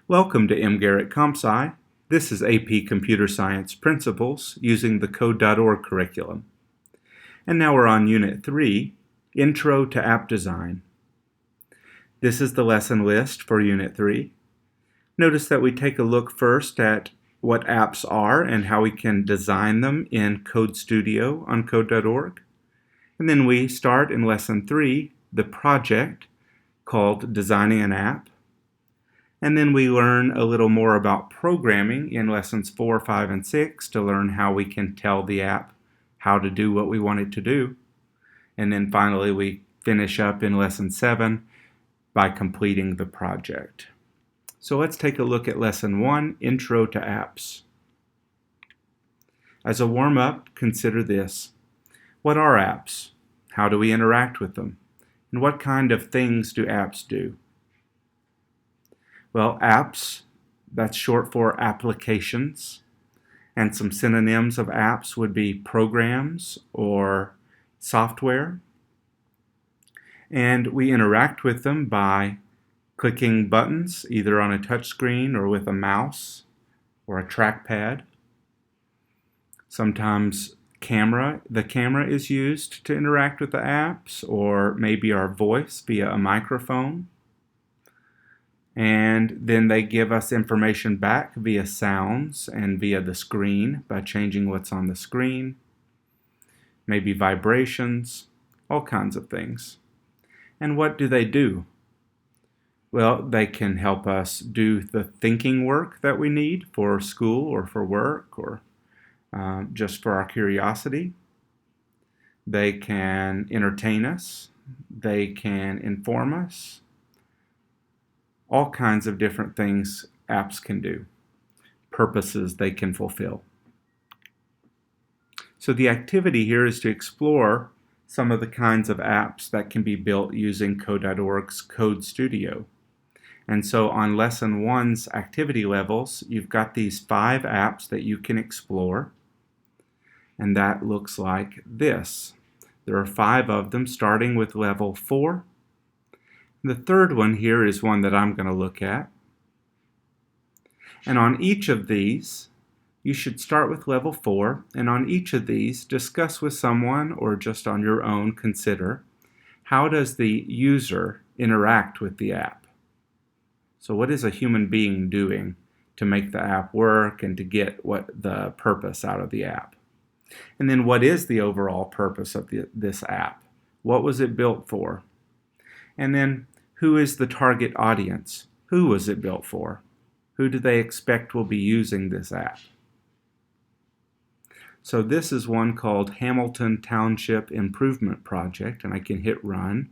Welcome to Garrett CompSci. This is AP Computer Science Principles using the Code.org curriculum. And now we're on Unit 3, Intro to App Design. This is the lesson list for Unit 3. Notice that we take a look first at what apps are and how we can design them in Code Studio on Code.org. And then we start in Lesson 3, the project called Designing an App. And then we learn a little more about programming in Lessons 4, 5, and 6 to learn how we can tell the app how to do what we want it to do. And then finally we finish up in Lesson 7 by completing the project. So let's take a look at Lesson 1, Intro to Apps. As a warm-up, consider this. What are apps? How do we interact with them? And what kind of things do apps do? Well, apps, that's short for applications, and some synonyms of apps would be programs or software. And we interact with them by clicking buttons, either on a touch screen or with a mouse or a trackpad. Sometimes the camera is used to interact with the apps, or maybe our voice via a microphone. And then they give us information back via sounds and via the screen by changing what's on the screen, maybe vibrations, all kinds of things. And what do they do? Well, they can help us do the thinking work that we need for school or for work or just for our curiosity. They can entertain us. They can inform us. All kinds of different things apps can do, purposes they can fulfill. So the activity here is to explore some of the kinds of apps that can be built using Code.org's Code Studio. And so on Lesson 1's activity levels, you've got these 5 apps that you can explore, and that looks like this. There are 5 of them, starting with Level 4. The third one here is one that I'm going to look at. And on each of these, you should start with Level 4, and on each of these, discuss with someone or just on your own, consider how does the user interact with the app? So what is a human being doing to make the app work and to get what the purpose out of the app? And then what is the overall purpose of this app? What was it built for? And then, who is the target audience? Who was it built for? Who do they expect will be using this app? So this is one called Hamilton Township Improvement Project, and I can hit run.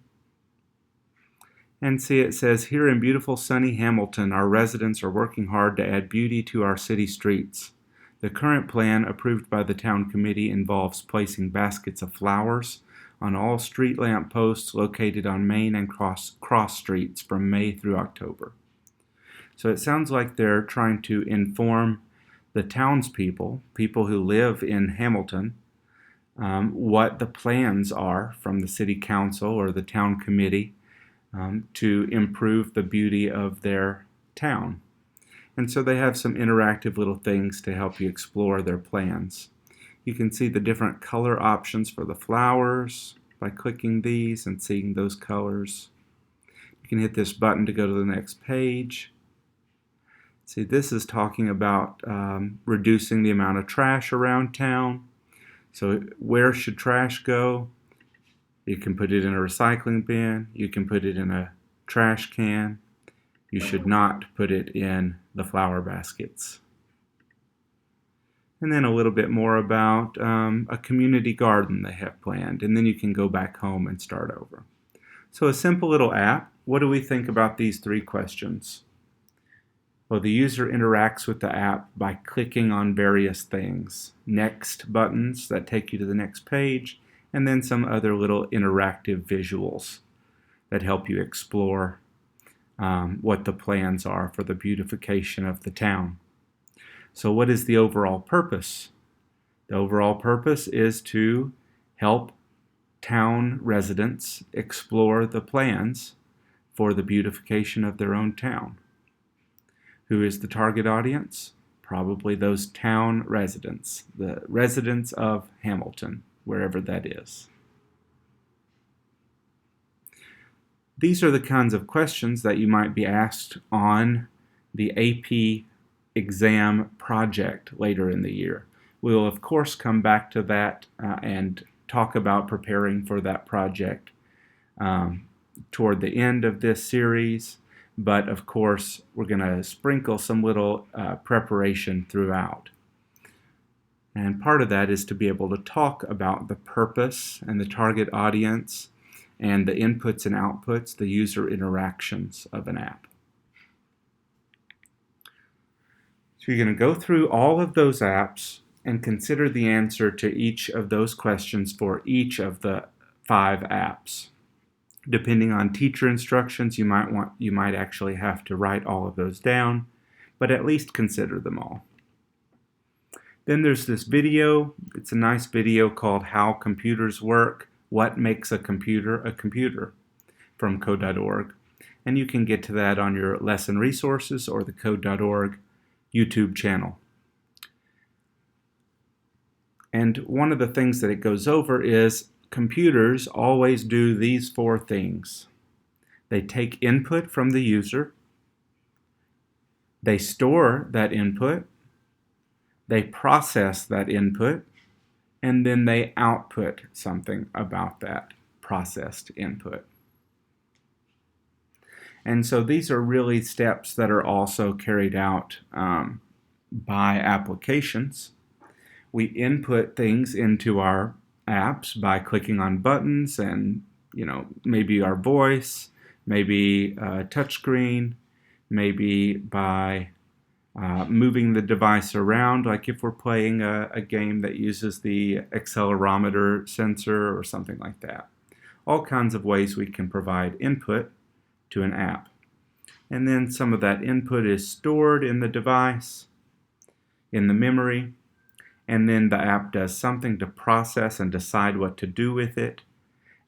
And see, it says, here in beautiful sunny Hamilton, our residents are working hard to add beauty to our city streets. The current plan approved by the town committee involves placing baskets of flowers on all street lamp posts located on Main and cross streets from May through October. So it sounds like they're trying to inform the townspeople, people who live in Hamilton, what the plans are from the city council or the town committee to improve the beauty of their town. And so they have some interactive little things to help you explore their plans. You can see the different color options for the flowers by clicking these and seeing those colors. You can hit this button to go to the next page. See, this is talking about reducing the amount of trash around town. So where should trash go? You can put it in a recycling bin. You can put it in a trash can. You should not put it in the flower baskets. And then a little bit more about a community garden they have planned, and then you can go back home and start over. So a simple little app. What do we think about these 3 questions? Well, the user interacts with the app by clicking on various things. Next buttons that take you to the next page, and then some other little interactive visuals that help you explore what the plans are for the beautification of the town. So what is the overall purpose? The overall purpose is to help town residents explore the plans for the beautification of their own town. Who is the target audience? Probably those town residents, the residents of Hamilton, wherever that is. These are the kinds of questions that you might be asked on the AP exam project later in the year. We will, of course, come back to that and talk about preparing for that project toward the end of this series, but of course, we're going to sprinkle some little preparation throughout. And part of that is to be able to talk about the purpose and the target audience and the inputs and outputs, the user interactions of an app. So you're going to go through all of those apps and consider the answer to each of those questions for each of the 5 apps. Depending on teacher instructions, you might actually have to write all of those down, but at least consider them all. Then there's this video. It's a nice video called How Computers Work, What Makes a Computer from code.org. And you can get to that on your lesson resources or the code.org YouTube channel. And one of the things that it goes over is computers always do these 4 things. They take input from the user, they store that input, they process that input, and then they output something about that processed input. And so these are really steps that are also carried out by applications. We input things into our apps by clicking on buttons and, maybe our voice, maybe a touchscreen, maybe by moving the device around, like if we're playing a game that uses the accelerometer sensor or something like that. All kinds of ways we can provide input to an app. And then some of that input is stored in the device, in the memory, and then the app does something to process and decide what to do with it,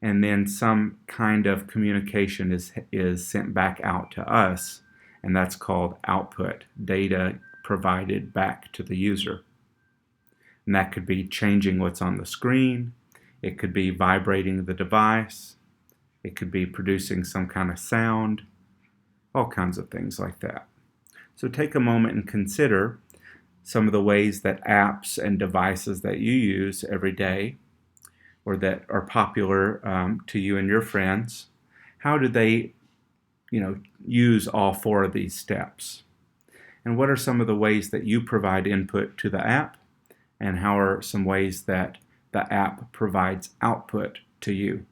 and then some kind of communication is sent back out to us, and that's called output, data provided back to the user. And that could be changing what's on the screen, it could be vibrating the device, it could be producing some kind of sound, all kinds of things like that. So take a moment and consider some of the ways that apps and devices that you use every day or that are popular to you and your friends, how do they use all 4 of these steps? And what are some of the ways that you provide input to the app? And how are some ways that the app provides output to you?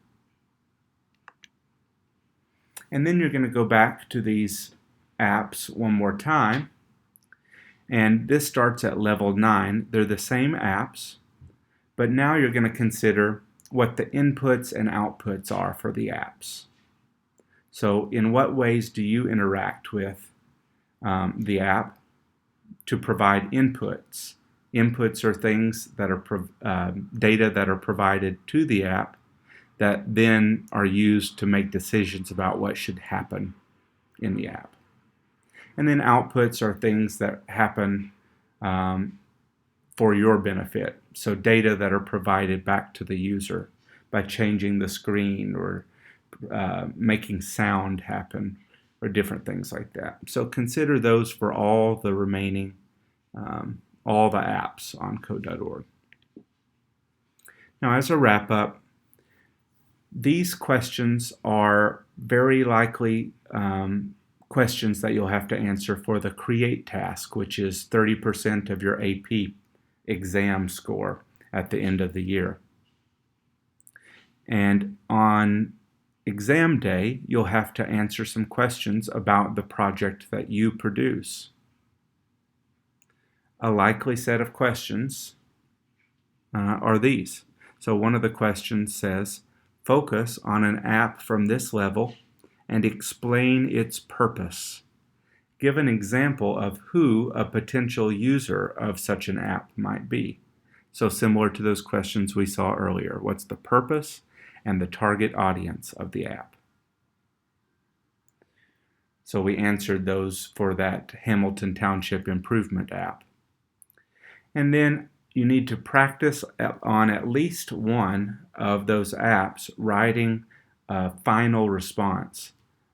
And then you're going to go back to these apps one more time. And this starts at level 9. They're the same apps, but now you're going to consider what the inputs and outputs are for the apps. So in what ways do you interact with the app to provide inputs? Inputs are things that are data that are provided to the app that then are used to make decisions about what should happen in the app. And then outputs are things that happen for your benefit. So data that are provided back to the user by changing the screen or making sound happen or different things like that. So consider those for all the remaining, all the apps on code.org. Now, as a wrap up, these questions are very likely questions that you'll have to answer for the create task, which is 30% of your AP exam score at the end of the year. And on exam day, you'll have to answer some questions about the project that you produce. A likely set of questions are these. So one of the questions says, focus on an app from this level and explain its purpose. Give an example of who a potential user of such an app might be. So similar to those questions we saw earlier. What's the purpose and the target audience of the app? So we answered those for that Hamilton Township Improvement app. And then you need to practice on at least one of those apps writing a final response,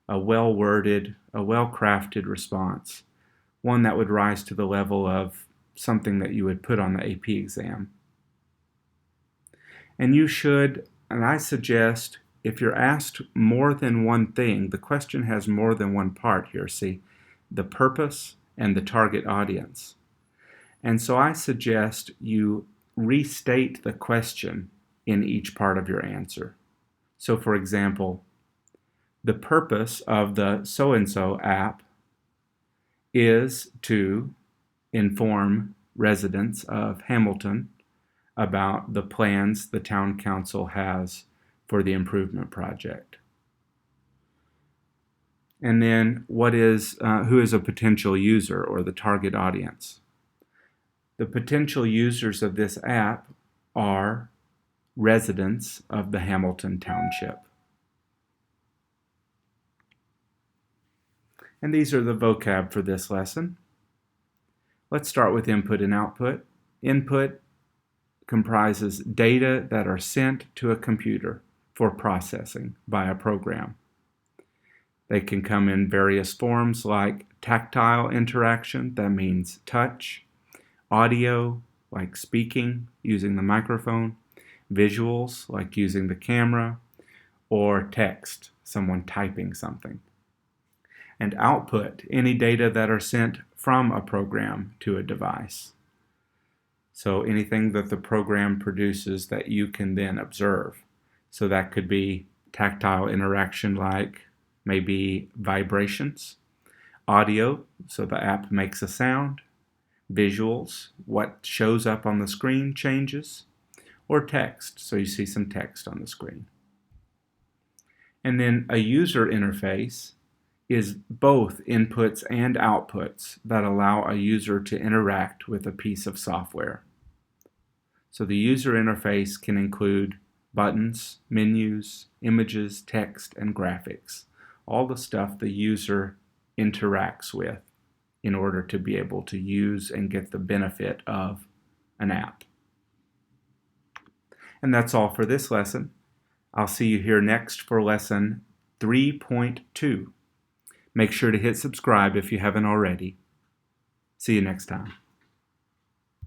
a well-worded, a well-crafted response, one that would rise to the level of something that you would put on the AP exam. And you should, and I suggest, if you're asked more than one thing, the question has more than one part here, see, the purpose and the target audience. And so I suggest you restate the question in each part of your answer. So for example, the purpose of the so-and-so app is to inform residents of Hamilton about the plans the town council has for the improvement project. And then who is a potential user or the target audience? The potential users of this app are residents of the Hamilton Township. And these are the vocab for this lesson. Let's start with input and output. Input comprises data that are sent to a computer for processing by a program. They can come in various forms like tactile interaction, that means touch, audio, like speaking, using the microphone, visuals, like using the camera, or text, someone typing something. And output, any data that are sent from a program to a device. So anything that the program produces that you can then observe. So that could be tactile interaction like maybe vibrations, audio, so the app makes a sound, visuals, what shows up on the screen changes, or text, so you see some text on the screen. And then a user interface is both inputs and outputs that allow a user to interact with a piece of software. So the user interface can include buttons, menus, images, text, and graphics, all the stuff the user interacts with in order to be able to use and get the benefit of an app. And that's all for this lesson. I'll see you here next for lesson 3.2. Make sure to hit subscribe if you haven't already. See you next time.